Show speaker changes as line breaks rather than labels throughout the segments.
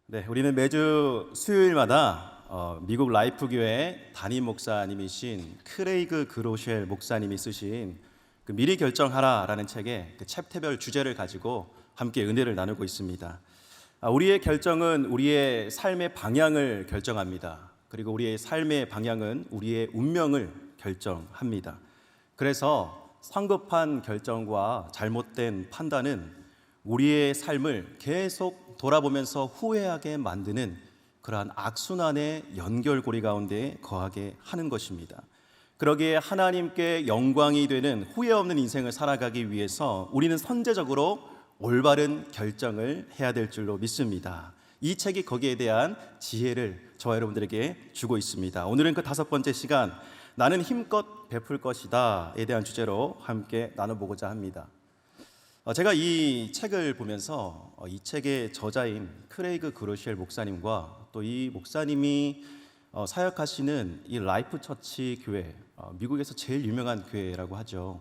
네, 우리는 매주 수요일마다 미국 라이프 교회 담임 목사님이신 크레이그 그로쉘 목사님이 쓰신 그 미리 결정하라라는 책의 그 챕터별 주제를 가지고 함께 은혜를 나누고 있습니다. 우리의 결정은 우리의 삶의 방향을 결정합니다. 그리고 우리의 삶의 방향은 우리의 운명을 결정합니다. 그래서 성급한 결정과 잘못된 판단은 우리의 삶을 계속 돌아보면서 후회하게 만드는 그러한 악순환의 연결고리 가운데 거하게 하는 것입니다. 그러기에 하나님께 영광이 되는 후회 없는 인생을 살아가기 위해서 우리는 선제적으로 올바른 결정을 해야 될 줄로 믿습니다. 이 책이 거기에 대한 지혜를 저와 여러분들에게 주고 있습니다. 오늘은 그 5번째 시간, 나는 힘껏 베풀 것이다에 대한 주제로 함께 나눠보고자 합니다. 제가 이 책을 보면서 이 책의 저자인 크레이그 그로쉘 목사님과 또 이 목사님이 사역하시는 이 라이프 처치 교회, 미국에서 제일 유명한 교회라고 하죠.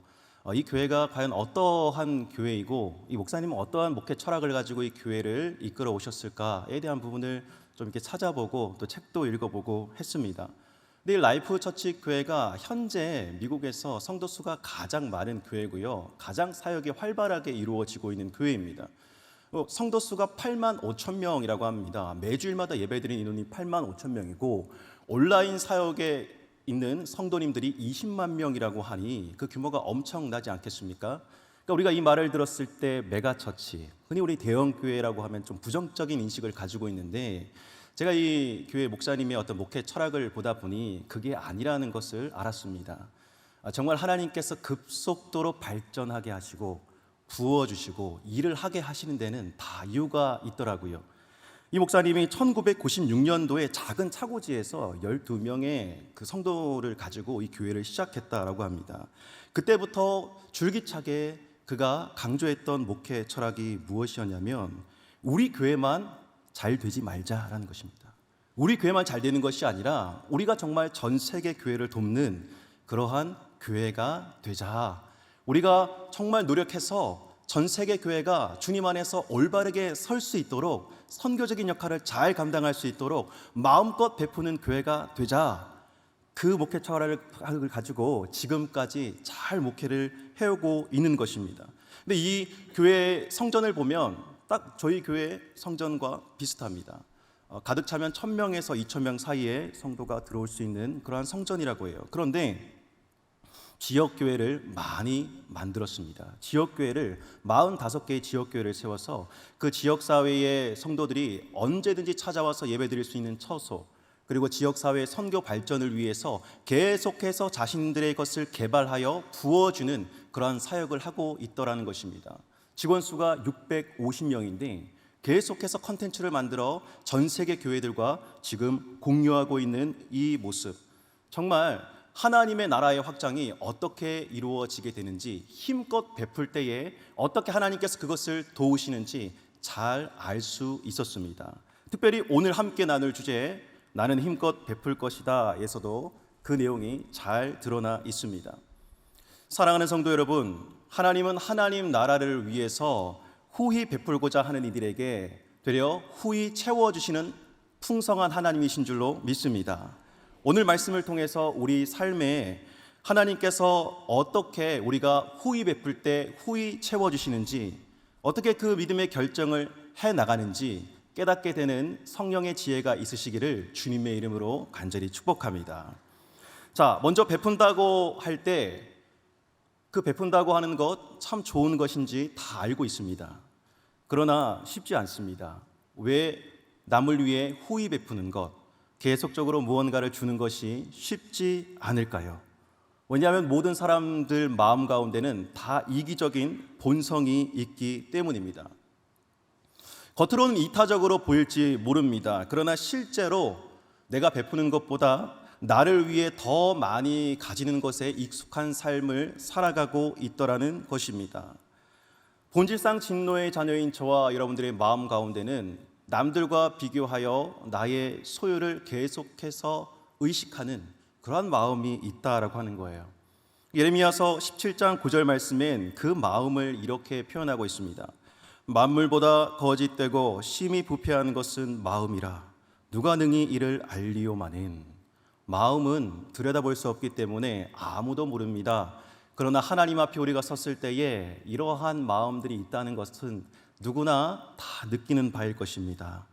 이 교회가 과연 어떠한 교회이고 이 목사님은 어떠한 목회 철학을 가지고 이 교회를 이끌어 오셨을까에 대한 부분을 좀 이렇게 찾아보고 또 책도 읽어보고 했습니다. 근데 이 라이프 처치 교회가 현재 미국에서 성도 수가 가장 많은 교회고요, 가장 사역이 활발하게 이루어지고 있는 교회입니다. 성도 수가 8만 5천 명이라고 합니다. 매주일마다 예배드리는 인원이 8만 5천 명이고 온라인 사역에 있는 성도님들이 20만 명이라고 하니 그 규모가 엄청나지 않겠습니까? 그러니까 우리가 이 말을 들었을 때 메가처치, 흔히 우리 대형교회라고 하면 좀 부정적인 인식을 가지고 있는데, 제가 이 교회 목사님의 어떤 목회 철학을 보다 보니 그게 아니라는 것을 알았습니다. 정말 하나님께서 급속도로 발전하게 하시고 부어주시고 일을 하게 하시는 데는 다 이유가 있더라고요. 이 목사님이 1996년도에 작은 차고지에서 12명의 그 성도를 가지고 이 교회를 시작했다라고 합니다. 그때부터 줄기차게 그가 강조했던 목회 철학이 무엇이었냐면, 우리 교회만 잘 되지 말자라는 것입니다. 우리 교회만 잘 되는 것이 아니라 우리가 정말 전 세계 교회를 돕는 그러한 교회가 되자. 우리가 정말 노력해서 전 세계 교회가 주님 안에서 올바르게 설 수 있도록, 선교적인 역할을 잘 감당할 수 있도록 마음껏 베푸는 교회가 되자. 그 목회 철학을 가지고 지금까지 잘 목회를 해오고 있는 것입니다. 근데 이 교회 성전을 보면 딱 저희 교회 성전과 비슷합니다. 가득 차면 1,000명에서 2,000명 사이에 성도가 들어올 수 있는 그러한 성전이라고 해요. 그런데 지역교회를 많이 만들었습니다. 지역교회를 45개의 지역교회를 세워서 그 지역사회의 성도들이 언제든지 찾아와서 예배드릴 수 있는 처소, 그리고 지역사회의 선교 발전을 위해서 계속해서 자신들의 것을 개발하여 부어주는 그러한 사역을 하고 있더라는 것입니다. 직원 수가 650명인데 계속해서 컨텐츠를 만들어 전 세계 교회들과 지금 공유하고 있는 이 모습, 정말 하나님의 나라의 확장이 어떻게 이루어지게 되는지, 힘껏 베풀 때에 어떻게 하나님께서 그것을 도우시는지 잘 알 수 있었습니다. 특별히 오늘 함께 나눌 주제, 나는 힘껏 베풀 것이다 에서도 그 내용이 잘 드러나 있습니다. 사랑하는 성도 여러분, 하나님은 하나님 나라를 위해서 후히 베풀고자 하는 이들에게 되려 후히 채워주시는 풍성한 하나님이신 줄로 믿습니다. 오늘 말씀을 통해서 우리 삶에 하나님께서 어떻게 우리가 후히 베풀 때 후히 채워주시는지, 어떻게 그 믿음의 결정을 해나가는지 깨닫게 되는 성령의 지혜가 있으시기를 주님의 이름으로 간절히 축복합니다. 자, 먼저 베푼다고 할 때 그 베푼다고 하는 것 참 좋은 것인지 다 알고 있습니다. 그러나 쉽지 않습니다. 왜 남을 위해 후히 베푸는 것, 계속적으로 무언가를 주는 것이 쉽지 않을까요? 왜냐하면 모든 사람들 마음 가운데는 다 이기적인 본성이 있기 때문입니다. 겉으로는 이타적으로 보일지 모릅니다. 그러나 실제로 내가 베푸는 것보다 나를 위해 더 많이 가지는 것에 익숙한 삶을 살아가고 있더라는 것입니다. 본질상 진노의 자녀인 저와 여러분들의 마음 가운데는 남들과 비교하여 나의 소유를 계속해서 의식하는 그러한 마음이 있다라고 하는 거예요. 예레미야서 17장 9절 말씀엔 그 마음을 이렇게 표현하고 있습니다. 만물보다 거짓되고 심히 부패한 것은 마음이라 누가 능히 이를 알리오마는. 마음은 들여다볼 수 없기 때문에 아무도 모릅니다. 그러나 하나님 앞에 우리가 섰을 때에 이러한 마음들이 있다는 것은 누구나 다 느끼는 바일 것입니다.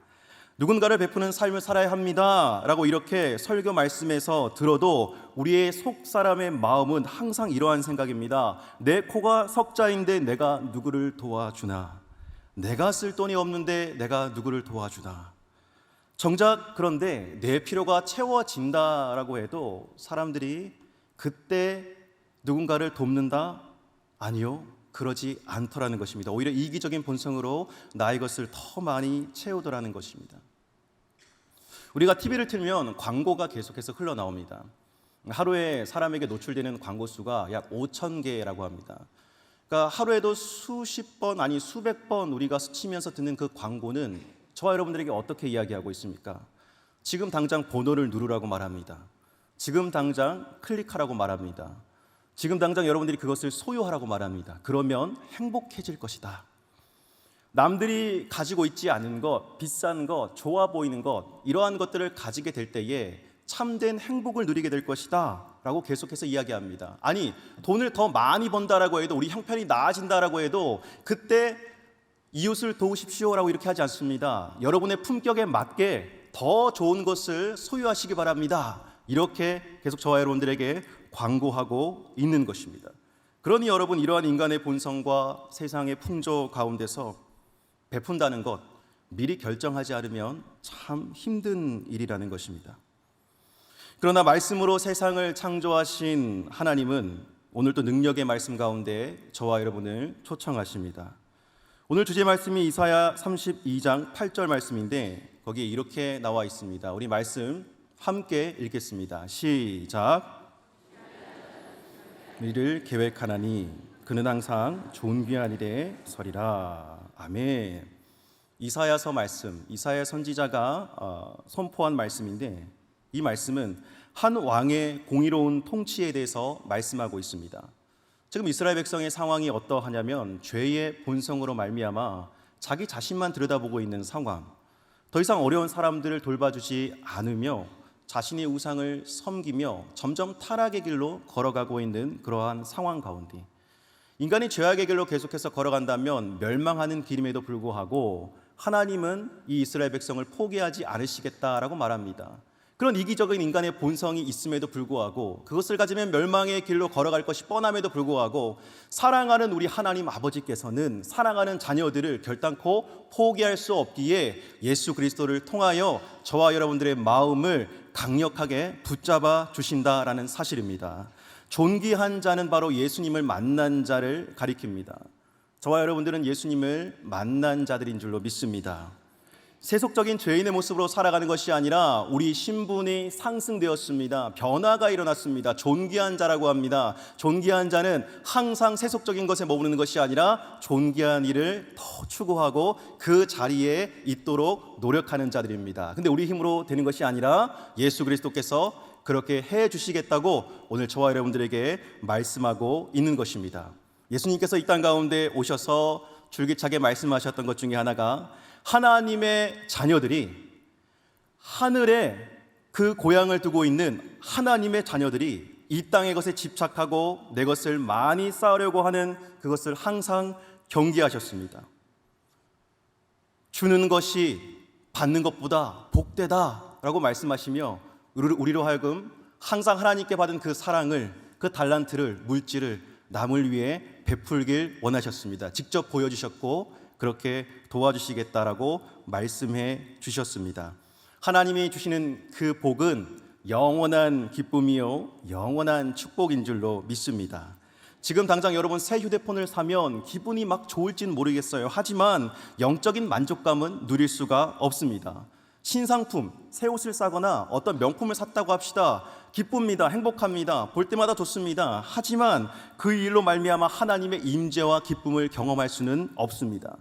누군가를 베푸는 삶을 살아야 합니다 라고 이렇게 설교 말씀에서 들어도 우리의 속 사람의 마음은 항상 이러한 생각입니다. 내 코가 석자인데 내가 누구를 도와주나? 내가 쓸 돈이 없는데 내가 누구를 도와주나? 정작 그런데 내 필요가 채워진다라고 해도 사람들이 그때 누군가를 돕는다? 아니요, 그러지 않더라는 것입니다. 오히려 이기적인 본성으로 나의 것을 더 많이 채우더라는 것입니다. 우리가 TV를 틀면 광고가 계속해서 흘러나옵니다. 하루에 사람에게 노출되는 광고 수가 약 5,000개라고 합니다. 그러니까 하루에도 수십 번 아니 수백 번 우리가 스치면서 듣는 그 광고는 저와 여러분들에게 어떻게 이야기하고 있습니까? 지금 당장 번호를 누르라고 말합니다. 지금 당장 클릭하라고 말합니다. 지금 당장 여러분들이 그것을 소유하라고 말합니다. 그러면 행복해질 것이다. 남들이 가지고 있지 않은 것, 비싼 것, 좋아 보이는 것, 이러한 것들을 가지게 될 때에 참된 행복을 누리게 될 것이다 라고 계속해서 이야기합니다. 아니, 돈을 더 많이 번다라고 해도, 우리 형편이 나아진다라고 해도 그때 이웃을 도우십시오라고 이렇게 하지 않습니다. 여러분의 품격에 맞게 더 좋은 것을 소유하시기 바랍니다. 이렇게 계속 저와 여러분들에게 광고하고 있는 것입니다. 그러니 여러분, 이러한 인간의 본성과 세상의 풍조 가운데서 베푼다는 것, 미리 결정하지 않으면 참 힘든 일이라는 것입니다. 그러나 말씀으로 세상을 창조하신 하나님은 오늘도 능력의 말씀 가운데 저와 여러분을 초청하십니다. 오늘 주제 말씀이 이사야 32장 8절 말씀인데 거기에 이렇게 나와 있습니다. 우리 말씀 함께 읽겠습니다. 시작. 이를 계획하나니 그는 항상 존귀한 일에 서리라. 아멘. 이사야서 말씀, 이사야 선지자가 선포한 말씀인데 이 말씀은 한 왕의 공의로운 통치에 대해서 말씀하고 있습니다. 지금 이스라엘 백성의 상황이 어떠하냐면 죄의 본성으로 말미암아 자기 자신만 들여다보고 있는 상황, 더 이상 어려운 사람들을 돌봐주지 않으며 자신의 우상을 섬기며 점점 타락의 길로 걸어가고 있는 그러한 상황 가운데 인간이 죄악의 길로 계속해서 걸어간다면 멸망하는 길임에도 불구하고 하나님은 이 이스라엘 백성을 포기하지 않으시겠다라고 말합니다. 그런 이기적인 인간의 본성이 있음에도 불구하고 그것을 가지면 멸망의 길로 걸어갈 것이 뻔함에도 불구하고 사랑하는 우리 하나님 아버지께서는 사랑하는 자녀들을 결단코 포기할 수 없기에 예수 그리스도를 통하여 저와 여러분들의 마음을 강력하게 붙잡아 주신다라는 사실입니다. 존귀한 자는 바로 예수님을 만난 자를 가리킵니다. 저와 여러분들은 예수님을 만난 자들인 줄로 믿습니다. 세속적인 죄인의 모습으로 살아가는 것이 아니라 우리 신분이 상승되었습니다. 변화가 일어났습니다. 존귀한 자라고 합니다. 존귀한 자는 항상 세속적인 것에 머무르는 것이 아니라 존귀한 일을 더 추구하고 그 자리에 있도록 노력하는 자들입니다. 근데 우리 힘으로 되는 것이 아니라 예수 그리스도께서 그렇게 해 주시겠다고 오늘 저와 여러분들에게 말씀하고 있는 것입니다. 예수님께서 이 땅 가운데 오셔서 줄기차게 말씀하셨던 것 중에 하나가 하나님의 자녀들이 하늘에 그 고향을 두고 있는 하나님의 자녀들이 이 땅의 것에 집착하고 내 것을 많이 쌓으려고 하는 그것을 항상 경계하셨습니다. 주는 것이 받는 것보다 복되다라고 말씀하시며 우리로 하여금 항상 하나님께 받은 그 사랑을, 그 달란트를, 물질을 남을 위해 베풀길 원하셨습니다. 직접 보여주셨고 그렇게 도와주시겠다라고 말씀해 주셨습니다. 하나님이 주시는 그 복은 영원한 기쁨이요 영원한 축복인 줄로 믿습니다. 지금 당장 여러분 새 휴대폰을 사면 기분이 막 좋을지는 모르겠어요. 하지만 영적인 만족감은 누릴 수가 없습니다. 신상품, 새 옷을 사거나 어떤 명품을 샀다고 합시다. 기쁩니다. 행복합니다. 볼 때마다 좋습니다. 하지만 그 일로 말미암아 하나님의 임재와 기쁨을 경험할 수는 없습니다.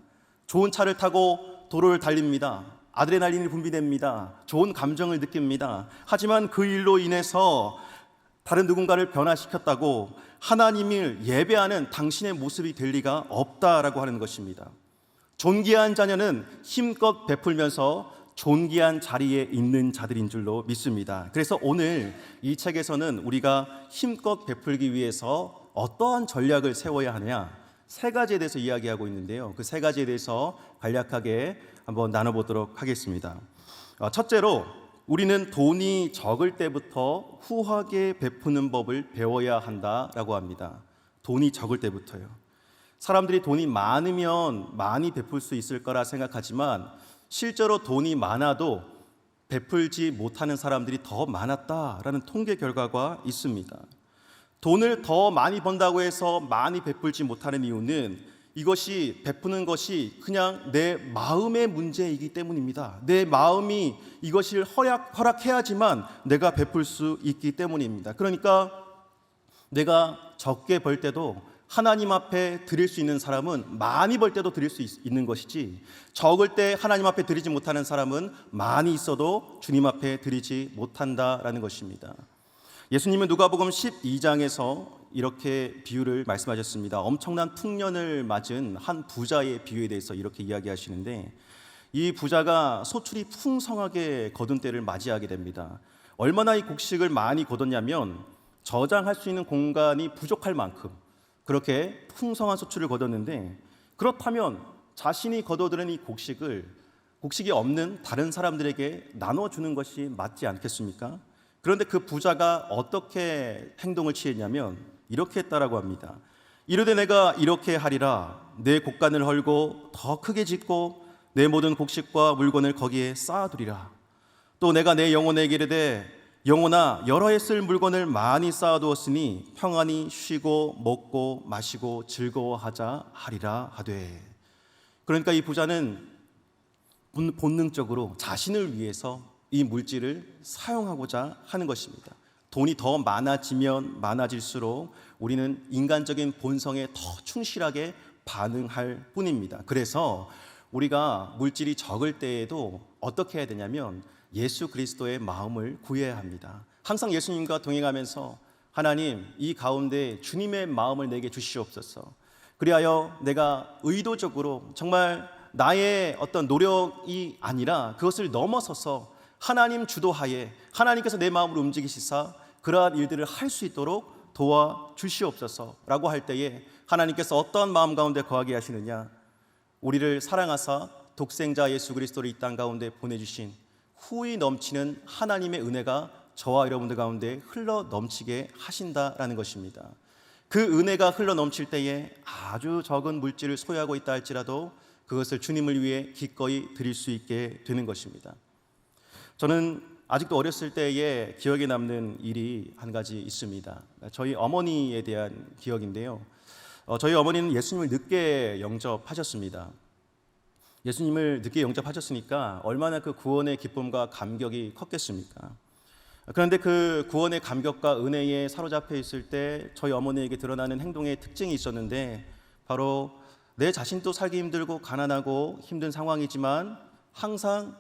좋은 차를 타고 도로를 달립니다. 아드레날린이 분비됩니다. 좋은 감정을 느낍니다. 하지만 그 일로 인해서 다른 누군가를 변화시켰다고 하나님을 예배하는 당신의 모습이 될 리가 없다라고 하는 것입니다. 존귀한 자녀는 힘껏 베풀면서 존귀한 자리에 있는 자들인 줄로 믿습니다. 그래서 오늘 이 책에서는 우리가 힘껏 베풀기 위해서 어떠한 전략을 세워야 하느냐, 세 가지에 대해서 이야기하고 있는데요. 그 세 가지에 대해서 간략하게 한번 나눠보도록 하겠습니다. 첫째로 우리는 돈이 적을 때부터 후하게 베푸는 법을 배워야 한다라고 합니다. 돈이 적을 때부터요. 사람들이 돈이 많으면 많이 베풀 수 있을 거라 생각하지만 실제로 돈이 많아도 베풀지 못하는 사람들이 더 많았다라는 통계 결과가 있습니다. 돈을 더 많이 번다고 해서 많이 베풀지 못하는 이유는 이것이 베푸는 것이 그냥 내 마음의 문제이기 때문입니다. 내 마음이 이것을 허락해야지만 내가 베풀 수 있기 때문입니다. 그러니까 내가 적게 벌 때도 하나님 앞에 드릴 수 있는 사람은 많이 벌 때도 드릴 수 있는 것이지, 적을 때 하나님 앞에 드리지 못하는 사람은 많이 있어도 주님 앞에 드리지 못한다라는 것입니다. 예수님은 누가복음 12장에서 이렇게 비유를 말씀하셨습니다. 엄청난 풍년을 맞은 한 부자의 비유에 대해서 이렇게 이야기하시는데, 이 부자가 소출이 풍성하게 거둔 때를 맞이하게 됩니다. 얼마나 이 곡식을 많이 거뒀냐면 저장할 수 있는 공간이 부족할 만큼 그렇게 풍성한 소출을 거뒀는데, 그렇다면 자신이 거둬들인 이 곡식이 없는 다른 사람들에게 나눠주는 것이 맞지 않겠습니까? 그런데 그 부자가 어떻게 행동을 취했냐면 이렇게 했다라고 합니다. 이르되 내가 이렇게 하리라. 내 곡간을 헐고 더 크게 짓고 내 모든 곡식과 물건을 거기에 쌓아두리라. 또 내가 내 영혼에게 이르되 영혼아, 여러 해 쓸 물건을 많이 쌓아두었으니 평안히 쉬고 먹고 마시고 즐거워하자 하리라 하되. 그러니까 이 부자는 본능적으로 자신을 위해서 이 물질을 사용하고자 하는 것입니다. 돈이 더 많아지면 많아질수록 우리는 인간적인 본성에 더 충실하게 반응할 뿐입니다. 그래서 우리가 물질이 적을 때에도 어떻게 해야 되냐면 예수 그리스도의 마음을 구해야 합니다. 항상 예수님과 동행하면서 하나님, 이 가운데 주님의 마음을 내게 주시옵소서. 그리하여 내가 의도적으로 정말 나의 어떤 노력이 아니라 그것을 넘어서서 하나님 주도하에 하나님께서 내 마음을 움직이시사 그러한 일들을 할 수 있도록 도와주시옵소서라고 할 때에 하나님께서 어떠한 마음 가운데 거하게 하시느냐, 우리를 사랑하사 독생자 예수 그리스도를 이 땅 가운데 보내주신 후히 넘치는 하나님의 은혜가 저와 여러분들 가운데 흘러 넘치게 하신다라는 것입니다. 그 은혜가 흘러 넘칠 때에 아주 적은 물질을 소유하고 있다 할지라도 그것을 주님을 위해 기꺼이 드릴 수 있게 되는 것입니다. 저는 아직도 어렸을 때에 기억에 남는 일이 한 가지 있습니다. 저희 어머니에 대한 기억인데요. 저희 어머니는 예수님을 늦게 영접하셨습니다. 예수님을 늦게 영접하셨으니까 얼마나 그 구원의 기쁨과 감격이 컸겠습니까? 그런데 그 구원의 감격과 은혜에 사로잡혀 있을 때 저희 어머니에게 드러나는 행동의 특징이 있었는데, 바로 내 자신도 살기 힘들고 가난하고 힘든 상황이지만 항상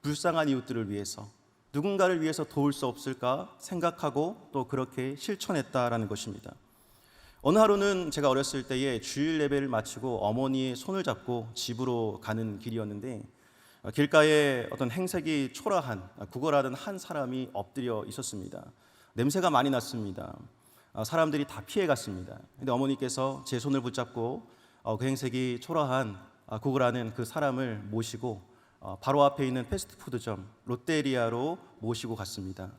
불쌍한 이웃들을 위해서, 누군가를 위해서 도울 수 없을까 생각하고 또 그렇게 실천했다라는 것입니다. 어느 하루는 제가 어렸을 때에 주일 예배를 마치고 어머니의 손을 잡고 집으로 가는 길이었는데, 길가에 어떤 행색이 초라한, 구걸하던 한 사람이 엎드려 있었습니다. 냄새가 많이 났습니다. 사람들이 다 피해 갔습니다. 근데 어머니께서 제 손을 붙잡고 그 행색이 초라한 구걸하는 그 사람을 모시고 바로 앞에 있는 패스트푸드점 롯데리아로 모시고 갔습니다.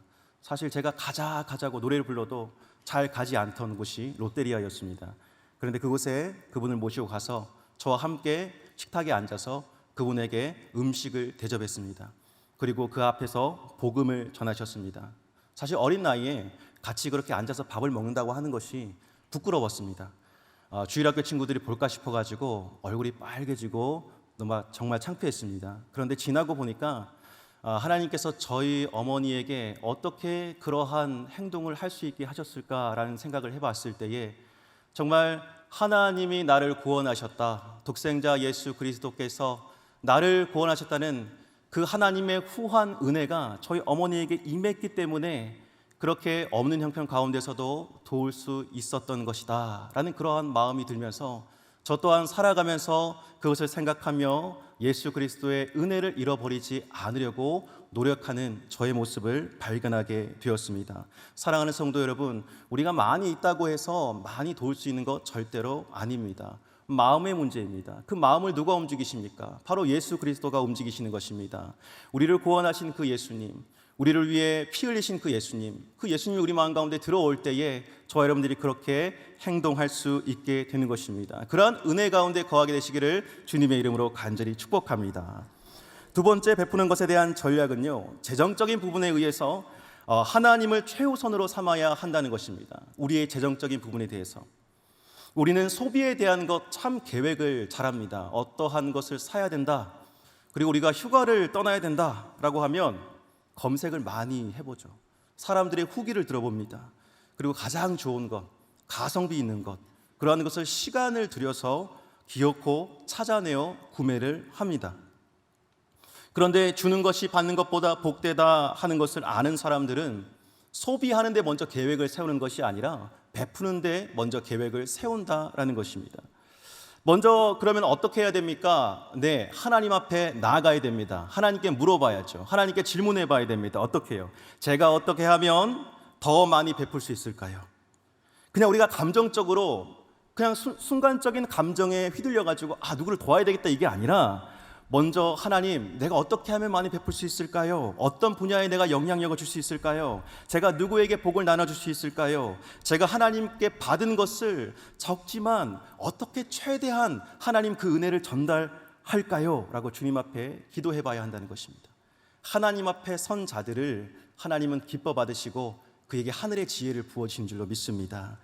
사실 제가 가자고 노래를 불러도 잘 가지 않던 곳이 롯데리아였습니다. 그런데 그곳에 그분을 모시고 가서 저와 함께 식탁에 앉아서 그분에게 음식을 대접했습니다. 그리고 그 앞에서 복음을 전하셨습니다. 사실 어린 나이에 같이 그렇게 앉아서 밥을 먹는다고 하는 것이 부끄러웠습니다. 주일학교 친구들이 볼까 싶어가지고 얼굴이 빨개지고 정말 창피했습니다. 그런데 지나고 보니까 하나님께서 저희 어머니에게 어떻게 그러한 행동을 할 수 있게 하셨을까라는 생각을 해봤을 때에 정말 하나님이 나를 구원하셨다, 독생자 예수 그리스도께서 나를 구원하셨다는 그 하나님의 후한 은혜가 저희 어머니에게 임했기 때문에 그렇게 없는 형편 가운데서도 도울 수 있었던 것이다 라는 그러한 마음이 들면서 저 또한 살아가면서 그것을 생각하며 예수 그리스도의 은혜를 잃어버리지 않으려고 노력하는 저의 모습을 발견하게 되었습니다. 사랑하는 성도 여러분, 우리가 많이 있다고 해서 많이 도울 수 있는 것 절대로 아닙니다. 마음의 문제입니다. 그 마음을 누가 움직이십니까? 바로 예수 그리스도가 움직이시는 것입니다. 우리를 구원하신 그 예수님, 우리를 위해 피 흘리신 그 예수님이 우리 마음 가운데 들어올 때에 저와 여러분들이 그렇게 행동할 수 있게 되는 것입니다. 그러한 은혜 가운데 거하게 되시기를 주님의 이름으로 간절히 축복합니다. 두 번째 베푸는 것에 대한 전략은요, 재정적인 부분에 의해서 하나님을 최우선으로 삼아야 한다는 것입니다. 우리의 재정적인 부분에 대해서 우리는 소비에 대한 것 참 계획을 잘합니다. 어떠한 것을 사야 된다, 그리고 우리가 휴가를 떠나야 된다라고 하면 검색을 많이 해보죠. 사람들의 후기를 들어봅니다. 그리고 가장 좋은 것, 가성비 있는 것, 그러한 것을 시간을 들여서 기어코 찾아내어 구매를 합니다. 그런데 주는 것이 받는 것보다 복되다 하는 것을 아는 사람들은 소비하는 데 먼저 계획을 세우는 것이 아니라 베푸는 데 먼저 계획을 세운다라는 것입니다. 먼저 그러면 어떻게 해야 됩니까? 네, 하나님 앞에 나아가야 됩니다. 하나님께 물어봐야죠. 하나님께 질문해 봐야 됩니다. 어떻게 해요? 제가 어떻게 하면 더 많이 베풀 수 있을까요? 그냥 우리가 감정적으로 그냥 순간적인 감정에 휘둘려 가지고 누구를 도와야 되겠다 이게 아니라 먼저 하나님, 내가 어떻게 하면 많이 베풀 수 있을까요? 어떤 분야에 내가 영향력을 줄 수 있을까요? 제가 누구에게 복을 나눠줄 수 있을까요? 제가 하나님께 받은 것을 적지만 어떻게 최대한 하나님 그 은혜를 전달할까요? 라고 주님 앞에 기도해 봐야 한다는 것입니다. 하나님 앞에 선 자들을 하나님은 기뻐 받으시고 그에게 하늘의 지혜를 부어주신 줄로 믿습니다.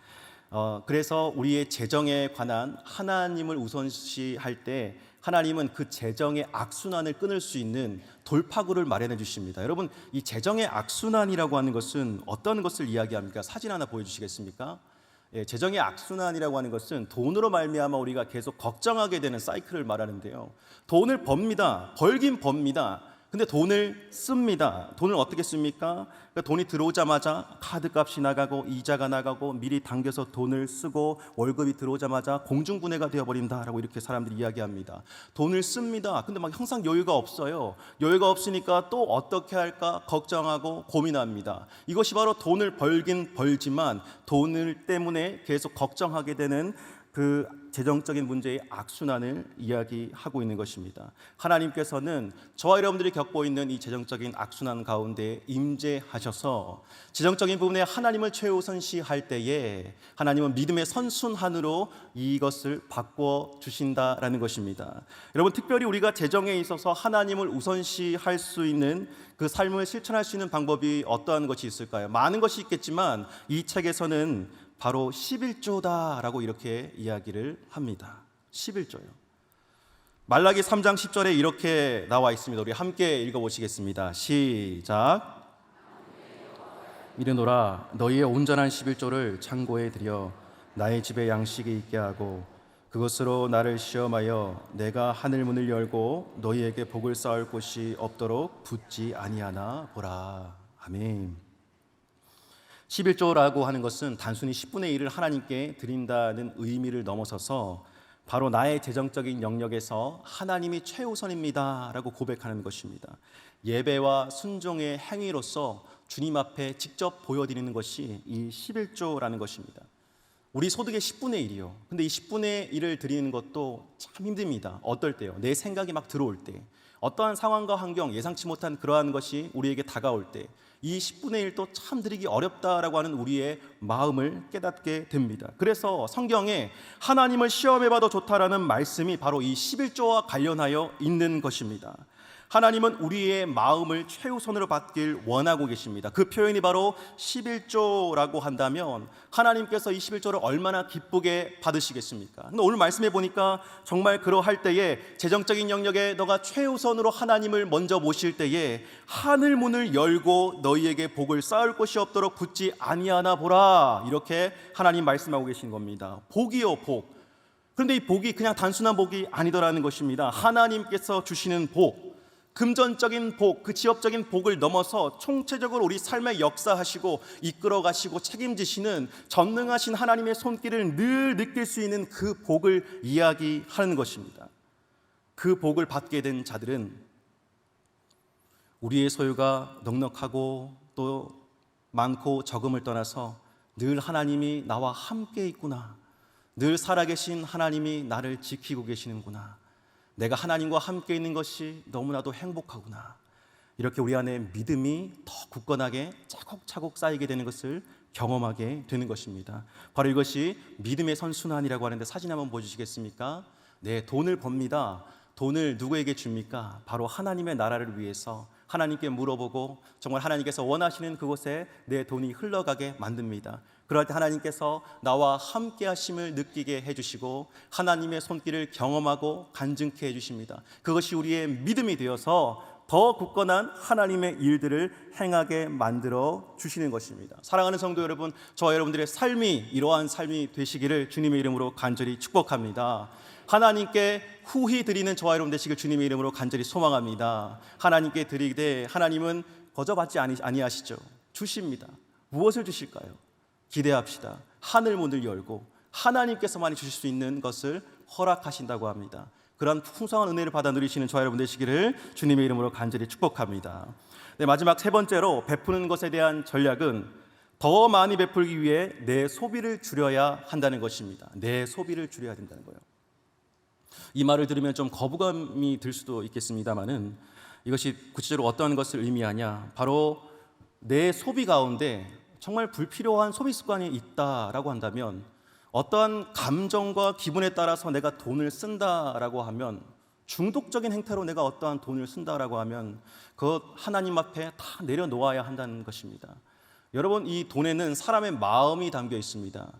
그래서 우리의 재정에 관한 하나님을 우선시할 때 하나님은 그 재정의 악순환을 끊을 수 있는 돌파구를 마련해 주십니다. 여러분, 이 재정의 악순환이라고 하는 것은 어떤 것을 이야기합니까? 사진 하나 보여주시겠습니까? 재정의 악순환이라고 하는 것은 돈으로 말미암아 우리가 계속 걱정하게 되는 사이클을 말하는데요. 돈을 벌긴 법니다. 근데 돈을 씁니다. 돈을 어떻게 씁니까? 그러니까 돈이 들어오자마자 카드값이 나가고 이자가 나가고 미리 당겨서 돈을 쓰고 월급이 들어오자마자 공중분해가 되어버린다라고 이렇게 사람들이 이야기합니다. 돈을 씁니다. 근데 막 항상 여유가 없어요. 여유가 없으니까 또 어떻게 할까 걱정하고 고민합니다. 이것이 바로 돈을 벌긴 벌지만 돈을 때문에 계속 걱정하게 되는 그 재정적인 문제의 악순환을 이야기하고 있는 것입니다. 하나님께서는 저와 여러분들이 겪고 있는 이 재정적인 악순환 가운데 임재하셔서 재정적인 부분에 하나님을 최우선시할 때에 하나님은 믿음의 선순환으로 이것을 바꿔주신다라는 것입니다. 여러분, 특별히 우리가 재정에 있어서 하나님을 우선시할 수 있는 그 삶을 실천할 수 있는 방법이 어떠한 것이 있을까요? 많은 것이 있겠지만 이 책에서는 바로 11조다라고 이렇게 이야기를 합니다. 11조요. 말라기 3장 10절에 이렇게 나와 있습니다. 우리 함께 읽어보시겠습니다. 시작. 이르노라, 너희의 온전한 11조를 창고에 들여 나의 집에 양식이 있게 하고 그것으로 나를 시험하여 내가 하늘 문을 열고 너희에게 복을 쌓을 곳이 없도록 붙지 아니하나 보라. 아멘. 11조라고 하는 것은 단순히 10분의 1을 하나님께 드린다는 의미를 넘어서서 바로 나의 재정적인 영역에서 하나님이 최우선입니다 라고 고백하는 것입니다. 예배와 순종의 행위로서 주님 앞에 직접 보여드리는 것이 이 11조라는 것입니다. 우리 소득의 10분의 1이요. 근데 이 10분의 1을 드리는 것도 참 힘듭니다. 어떨 때요? 내 생각이 막 들어올 때, 어떠한 상황과 환경, 예상치 못한 그러한 것이 우리에게 다가올 때 이 10분의 1도 참 드리기 어렵다라고 하는 우리의 마음을 깨닫게 됩니다. 그래서 성경에 하나님을 시험해봐도 좋다라는 말씀이 바로 이 11조와 관련하여 있는 것입니다. 하나님은 우리의 마음을 최우선으로 받길 원하고 계십니다. 그 표현이 바로 11조라고 한다면 하나님께서 이 11조를 얼마나 기쁘게 받으시겠습니까? 근데 오늘 말씀해 보니까 정말 그러할 때에 재정적인 영역에 너가 최우선으로 하나님을 먼저 모실 때에 하늘 문을 열고 너희에게 복을 쌓을 곳이 없도록 붙지 아니하나 보라, 이렇게 하나님 말씀하고 계신 겁니다. 복이요, 복. 그런데 이 복이 그냥 단순한 복이 아니더라는 것입니다. 하나님께서 주시는 복, 금전적인 복, 그 지엽적인 복을 넘어서 총체적으로 우리 삶에 역사하시고 이끌어 가시고 책임지시는 전능하신 하나님의 손길을 늘 느낄 수 있는 그 복을 이야기하는 것입니다. 그 복을 받게 된 자들은 우리의 소유가 넉넉하고 또 많고 적음을 떠나서 늘 하나님이 나와 함께 있구나, 늘 살아계신 하나님이 나를 지키고 계시는구나, 내가 하나님과 함께 있는 것이 너무나도 행복하구나, 이렇게 우리 안에 믿음이 더 굳건하게 차곡차곡 쌓이게 되는 것을 경험하게 되는 것입니다. 바로 이것이 믿음의 선순환이라고 하는데, 사진 한번 보여주시겠습니까? 네, 돈을 법니다. 돈을 누구에게 줍니까? 바로 하나님의 나라를 위해서 하나님께 물어보고 정말 하나님께서 원하시는 그곳에 내 돈이 흘러가게 만듭니다. 그럴 때 하나님께서 나와 함께 하심을 느끼게 해주시고 하나님의 손길을 경험하고 간증케 해주십니다. 그것이 우리의 믿음이 되어서 더 굳건한 하나님의 일들을 행하게 만들어 주시는 것입니다. 사랑하는 성도 여러분, 저와 여러분들의 삶이 이러한 삶이 되시기를 주님의 이름으로 간절히 축복합니다. 하나님께 후히 드리는 저와 여러분 되시길 주님의 이름으로 간절히 소망합니다. 하나님께 드리되 하나님은 거저받지 아니하시죠. 주십니다. 무엇을 주실까요? 기대합시다. 하늘 문을 열고 하나님께서만이 주실 수 있는 것을 허락하신다고 합니다. 그런 풍성한 은혜를 받아 누리시는 저와 여러분 되시기를 주님의 이름으로 간절히 축복합니다. 네, 마지막 세 번째로 베푸는 것에 대한 전략은 더 많이 베풀기 위해 내 소비를 줄여야 한다는 것입니다. 내 소비를 줄여야 된다는 거예요. 이 말을 들으면 좀 거부감이 들 수도 있겠습니다만은 이것이 구체적으로 어떤 것을 의미하냐, 바로 내 소비 가운데 정말 불필요한 소비 습관이 있다라고 한다면, 어떠한 감정과 기분에 따라서 내가 돈을 쓴다라고 하면, 중독적인 행태로 내가 어떠한 돈을 쓴다라고 하면 그것 하나님 앞에 다 내려놓아야 한다는 것입니다. 여러분, 이 돈에는 사람의 마음이 담겨 있습니다.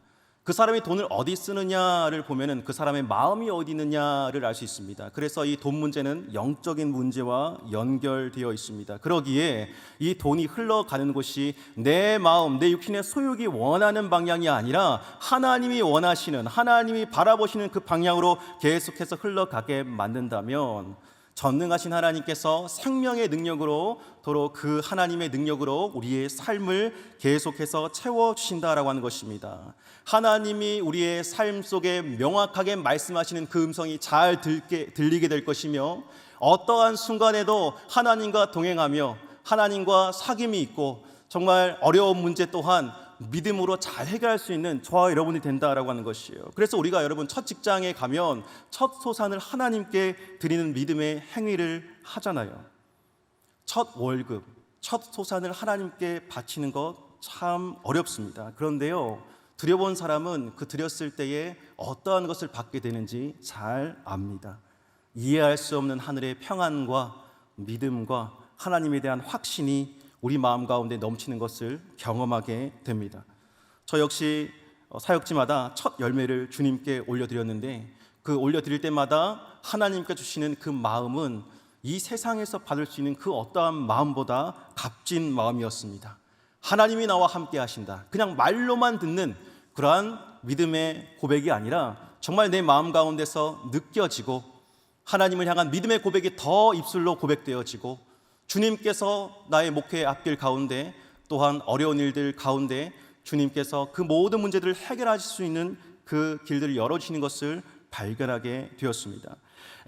그 사람이 돈을 어디 쓰느냐를 보면은 그 사람의 마음이 어디 있느냐를 알 수 있습니다. 그래서 이 돈 문제는 영적인 문제와 연결되어 있습니다. 그러기에 이 돈이 흘러가는 곳이 내 마음, 내 육신의 소욕이 원하는 방향이 아니라 하나님이 원하시는, 하나님이 바라보시는 그 방향으로 계속해서 흘러가게 만든다면 전능하신 하나님께서 생명의 능력으로, 도로 그 하나님의 능력으로 우리의 삶을 계속해서 채워주신다라고 하는 것입니다. 하나님이 우리의 삶 속에 명확하게 말씀하시는 그 음성이 잘 들리게 될 것이며, 어떠한 순간에도 하나님과 동행하며 하나님과 사귐이 있고 정말 어려운 문제 또한 믿음으로 잘 해결할 수 있는 저와 여러분이 된다라고 하는 것이에요. 그래서 우리가 여러분 첫 직장에 가면 첫 소산을 하나님께 드리는 믿음의 행위를 하잖아요. 첫 월급, 첫 소산을 하나님께 바치는 것 참 어렵습니다. 그런데요, 드려본 사람은 그 드렸을 때에 어떠한 것을 받게 되는지 잘 압니다. 이해할 수 없는 하늘의 평안과 믿음과 하나님에 대한 확신이 우리 마음 가운데 넘치는 것을 경험하게 됩니다. 저 역시 사역지마다 첫 열매를 주님께 올려드렸는데, 그 올려드릴 때마다 하나님께 주시는 그 마음은 이 세상에서 받을 수 있는 그 어떠한 마음보다 값진 마음이었습니다. 하나님이 나와 함께 하신다, 그냥 말로만 듣는 그러한 믿음의 고백이 아니라 정말 내 마음 가운데서 느껴지고, 하나님을 향한 믿음의 고백이 더 입술로 고백되어지고, 주님께서 나의 목회의 앞길 가운데, 또한 어려운 일들 가운데 주님께서 그 모든 문제들을 해결하실 수 있는 그 길들을 열어주시는 것을 발견하게 되었습니다.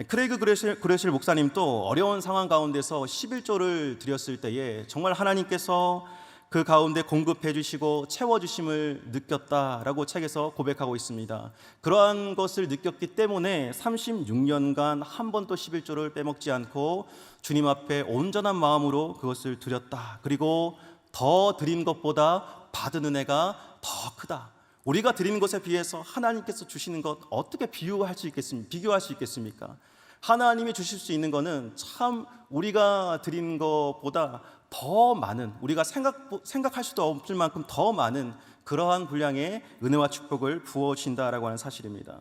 크레이그 그레실 목사님도 어려운 상황 가운데서 11조를 드렸을 때에 정말 하나님께서 그 가운데 공급해 주시고 채워주심을 느꼈다라고 책에서 고백하고 있습니다. 그러한 것을 느꼈기 때문에 36년간 한 번도 11조를 빼먹지 않고 주님 앞에 온전한 마음으로 그것을 드렸다. 그리고 더 드린 것보다 받은 은혜가 더 크다. 우리가 드리는 것에 비해서 하나님께서 주시는 것 어떻게 비교할 수 있겠습니까? 하나님이 주실 수 있는 것은 참 우리가 드리는 것보다 더 많은, 우리가 생각할 수도 없을 만큼 더 많은 그러한 분량의 은혜와 축복을 부어주신다라고 하는 사실입니다.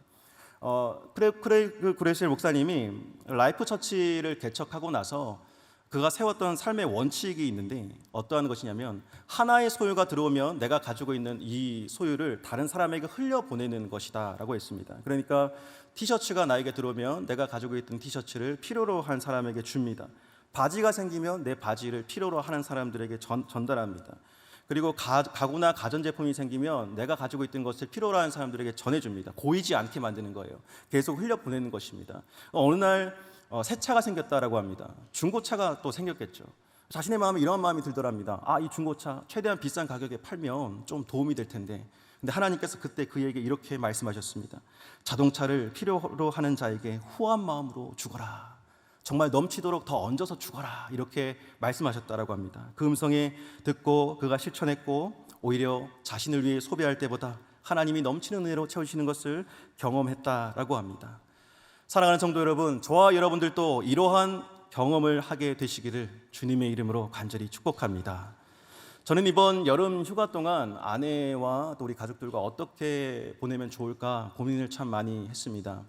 크레이그 그레실 목사님이 라이프 처치를 개척하고 나서 그가 세웠던 삶의 원칙이 있는데, 어떠한 것이냐면 하나의 소유가 들어오면 내가 가지고 있는 이 소유를 다른 사람에게 흘려보내는 것이다 라고 했습니다. 그러니까 티셔츠가 나에게 들어오면 내가 가지고 있던 티셔츠를 필요로 한 사람에게 줍니다. 바지가 생기면 내 바지를 필요로 하는 사람들에게 전달합니다. 그리고 가구나 가전제품이 생기면 내가 가지고 있던 것을 필요로 하는 사람들에게 전해줍니다. 고이지 않게 만드는 거예요. 계속 흘려보내는 것입니다. 어느 날 새 차가 생겼다라고 합니다. 중고차가 또 생겼겠죠. 자신의 마음에 이런 마음이 들더랍니다. 이 중고차 최대한 비싼 가격에 팔면 좀 도움이 될 텐데. 근데 하나님께서 그때 그에게 이렇게 말씀하셨습니다. 자동차를 필요로 하는 자에게 후한 마음으로 주거라. 정말 넘치도록 더 얹어서 주거라. 이렇게 말씀하셨다라고 합니다. 그 음성에 듣고 그가 실천했고 오히려 자신을 위해 소비할 때보다 하나님이 넘치는 은혜로 채우시는 것을 경험했다라고 합니다. 사랑하는 성도 여러분, 저와 여러분들도 이러한 경험을 하게 되시기를 주님의 이름으로 간절히 축복합니다. 저는 이번 여름 휴가 동안 아내와 또 우리 가족들과 어떻게 보내면 좋을까 고민을 참 많이 했습니다.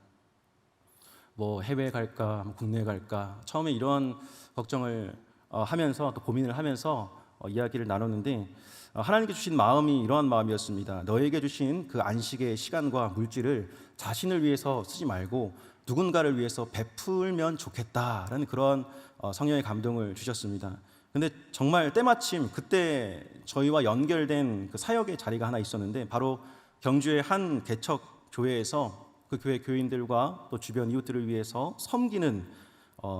해외 갈까, 국내 갈까, 처음에 이런 걱정을 하면서 또 고민을 하면서 이야기를 나눴는데 하나님께 주신 마음이 이러한 마음이었습니다. 너에게 주신 그 안식의 시간과 물질을 자신을 위해서 쓰지 말고 누군가를 위해서 베풀면 좋겠다라는 그런 성령의 감동을 주셨습니다. 근데 정말 때마침 그때 저희와 연결된 그 사역의 자리가 하나 있었는데 바로 경주의 한 개척 교회에서 그 교회 교인들과 또 주변 이웃들을 위해서 섬기는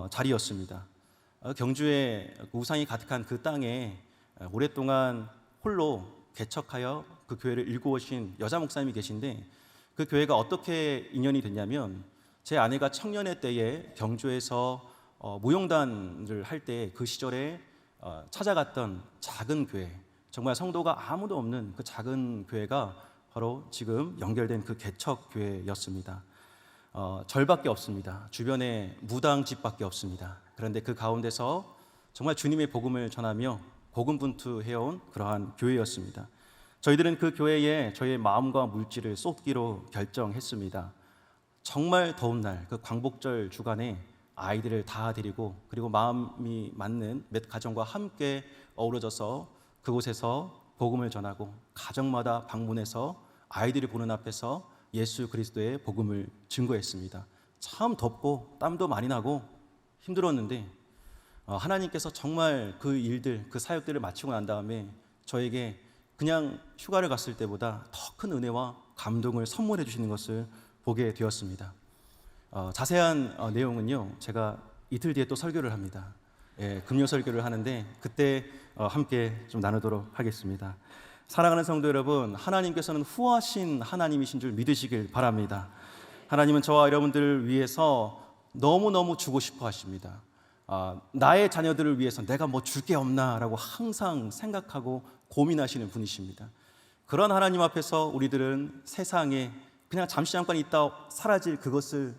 자리였습니다. 경주에 우상이 가득한 그 땅에 오랫동안 홀로 개척하여 그 교회를 일구오신 여자 목사님이 계신데 그 교회가 어떻게 인연이 됐냐면 제 아내가 청년의 때에 경주에서 무용단을 할 때 그 시절에 찾아갔던 작은 교회, 정말 성도가 아무도 없는 그 작은 교회가 바로 지금 연결된 그 개척 교회였습니다. 절밖에 없습니다. 주변에 무당집밖에 없습니다. 그런데 그 가운데서 정말 주님의 복음을 전하며 고군분투해온 그러한 교회였습니다. 저희들은 그 교회에 저희의 마음과 물질을 쏟기로 결정했습니다. 정말 더운 날, 그 광복절 주간에 아이들을 다 데리고 그리고 마음이 맞는 몇 가정과 함께 어우러져서 그곳에서 복음을 전하고 가정마다 방문해서 아이들이 보는 앞에서 예수 그리스도의 복음을 증거했습니다. 참 덥고 땀도 많이 나고 힘들었는데 하나님께서 정말 그 일들, 그 사역들을 마치고 난 다음에 저에게 그냥 휴가를 갔을 때보다 더 큰 은혜와 감동을 선물해 주시는 것을 보게 되었습니다. 자세한 내용은요, 제가 이틀 뒤에 또 설교를 합니다. 금요 설교를 하는데 그때 함께 좀 나누도록 하겠습니다. 사랑하는 성도 여러분, 하나님께서는 후하신 하나님이신 줄 믿으시길 바랍니다. 하나님은 저와 여러분들을 위해서 너무너무 주고 싶어 하십니다. 나의 자녀들을 위해서 내가 뭐 줄 게 없나 라고 항상 생각하고 고민하시는 분이십니다. 그런 하나님 앞에서 우리들은 세상에 그냥 잠시 잠깐 있다 사라질 그것을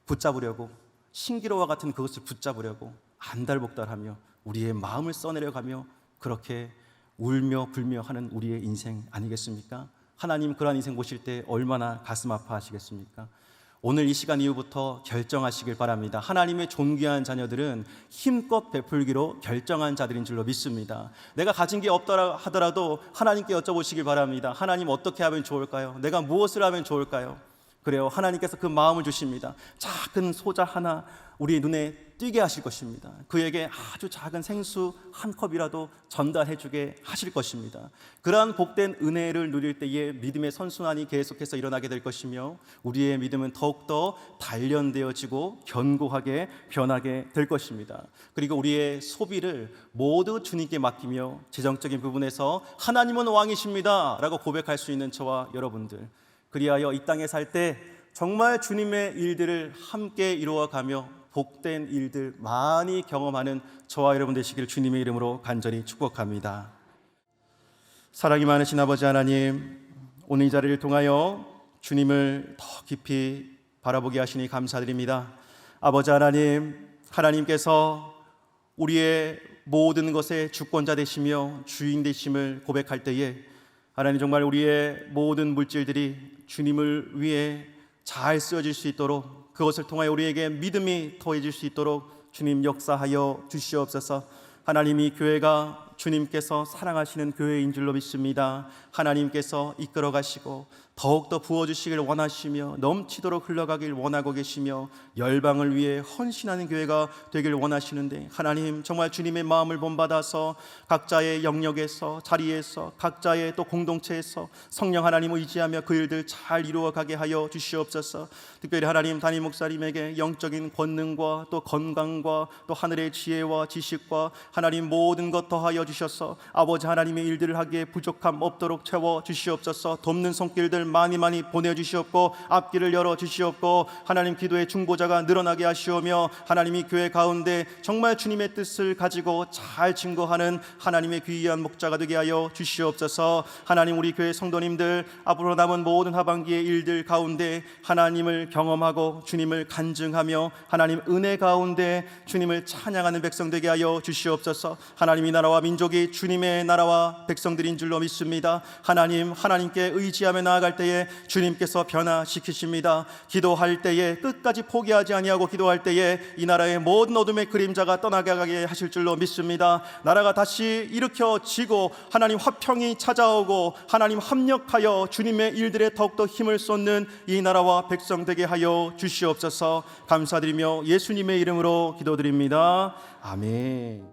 붙잡으려고, 신기로와 같은 그것을 붙잡으려고 안달복달하며 우리의 마음을 써내려가며 그렇게 울며 불며 하는 우리의 인생 아니겠습니까? 하나님 그러한 인생 보실 때 얼마나 가슴 아파하시겠습니까? 오늘 이 시간 이후부터 결정하시길 바랍니다. 하나님의 존귀한 자녀들은 힘껏 베풀기로 결정한 자들인 줄로 믿습니다. 내가 가진 게 없더라 하더라도 하나님께 여쭤보시길 바랍니다. 하나님 어떻게 하면 좋을까요? 내가 무엇을 하면 좋을까요? 그래요, 하나님께서 그 마음을 주십니다. 작은 소자 하나 우리 눈에 띄게 하실 것입니다. 그에게 아주 작은 생수 한 컵이라도 전달해 주게 하실 것입니다. 그러한 복된 은혜를 누릴 때에 믿음의 선순환이 계속해서 일어나게 될 것이며 우리의 믿음은 더욱더 단련되어지고 견고하게 변하게 될 것입니다. 그리고 우리의 소비를 모두 주님께 맡기며 재정적인 부분에서 하나님은 왕이십니다 라고 고백할 수 있는 저와 여러분들, 그리하여 이 땅에 살 때 정말 주님의 일들을 함께 이루어가며 복된 일들 많이 경험하는 저와 여러분 되시기를 주님의 이름으로 간절히 축복합니다. 사랑이 많으신 아버지 하나님, 오늘 이 자리를 통하여 주님을 더 깊이 바라보게 하시니 감사드립니다. 아버지 하나님, 하나님께서 우리의 모든 것의 주권자 되시며 주인 되심을 고백할 때에 하나님 정말 우리의 모든 물질들이 주님을 위해 잘 쓰여질 수 있도록, 그것을 통하여 우리에게 믿음이 더해질 수 있도록 주님 역사하여 주시옵소서. 하나님이 교회가 주님께서 사랑하시는 교회인 줄로 믿습니다. 하나님께서 이끌어 가시고 더욱더 부어주시길 원하시며 넘치도록 흘러가길 원하고 계시며 열방을 위해 헌신하는 교회가 되길 원하시는데, 하나님 정말 주님의 마음을 본받아서 각자의 영역에서, 자리에서, 각자의 또 공동체에서 성령 하나님을 의지하며 그 일들 잘 이루어가게 하여 주시옵소서. 특별히 하나님 담임 목사님에게 영적인 권능과 또 건강과 또 하늘의 지혜와 지식과 하나님 모든 것 더하여 주셔서 아버지 하나님의 일들을 하기에 부족함 없도록 채워 주시옵소서. 돕는 손길들 많이 보내주시옵고 앞길을 열어주시옵고 하나님 기도의 중보자가 늘어나게 하시오며 하나님이 교회 가운데 정말 주님의 뜻을 가지고 잘 증거하는 하나님의 귀한 목자가 되게 하여 주시옵소서. 하나님 우리 교회 성도님들 앞으로 남은 모든 하반기의 일들 가운데 하나님을 경험하고 주님을 간증하며 하나님 은혜 가운데 주님을 찬양하는 백성 되게 하여 주시옵소서. 하나님 이 나라와 민족이 주님의 나라와 백성들인 줄로 믿습니다. 하나님께 의지하며 나아갈 때에 주님께서 변화시키십니다. 기도할 때에 끝까지 포기하지 아니하고 기도할 때에 이 나라의 모든 어둠의 그림자가 떠나가게 하실 줄로 믿습니다. 나라가 다시 일으켜지고 하나님 화평이 찾아오고 하나님 합력하여 주님의 일들에 더욱더 힘을 쏟는 이 나라와 백성 되게 하여 주시옵소서. 감사드리며 예수님의 이름으로 기도드립니다. 아멘.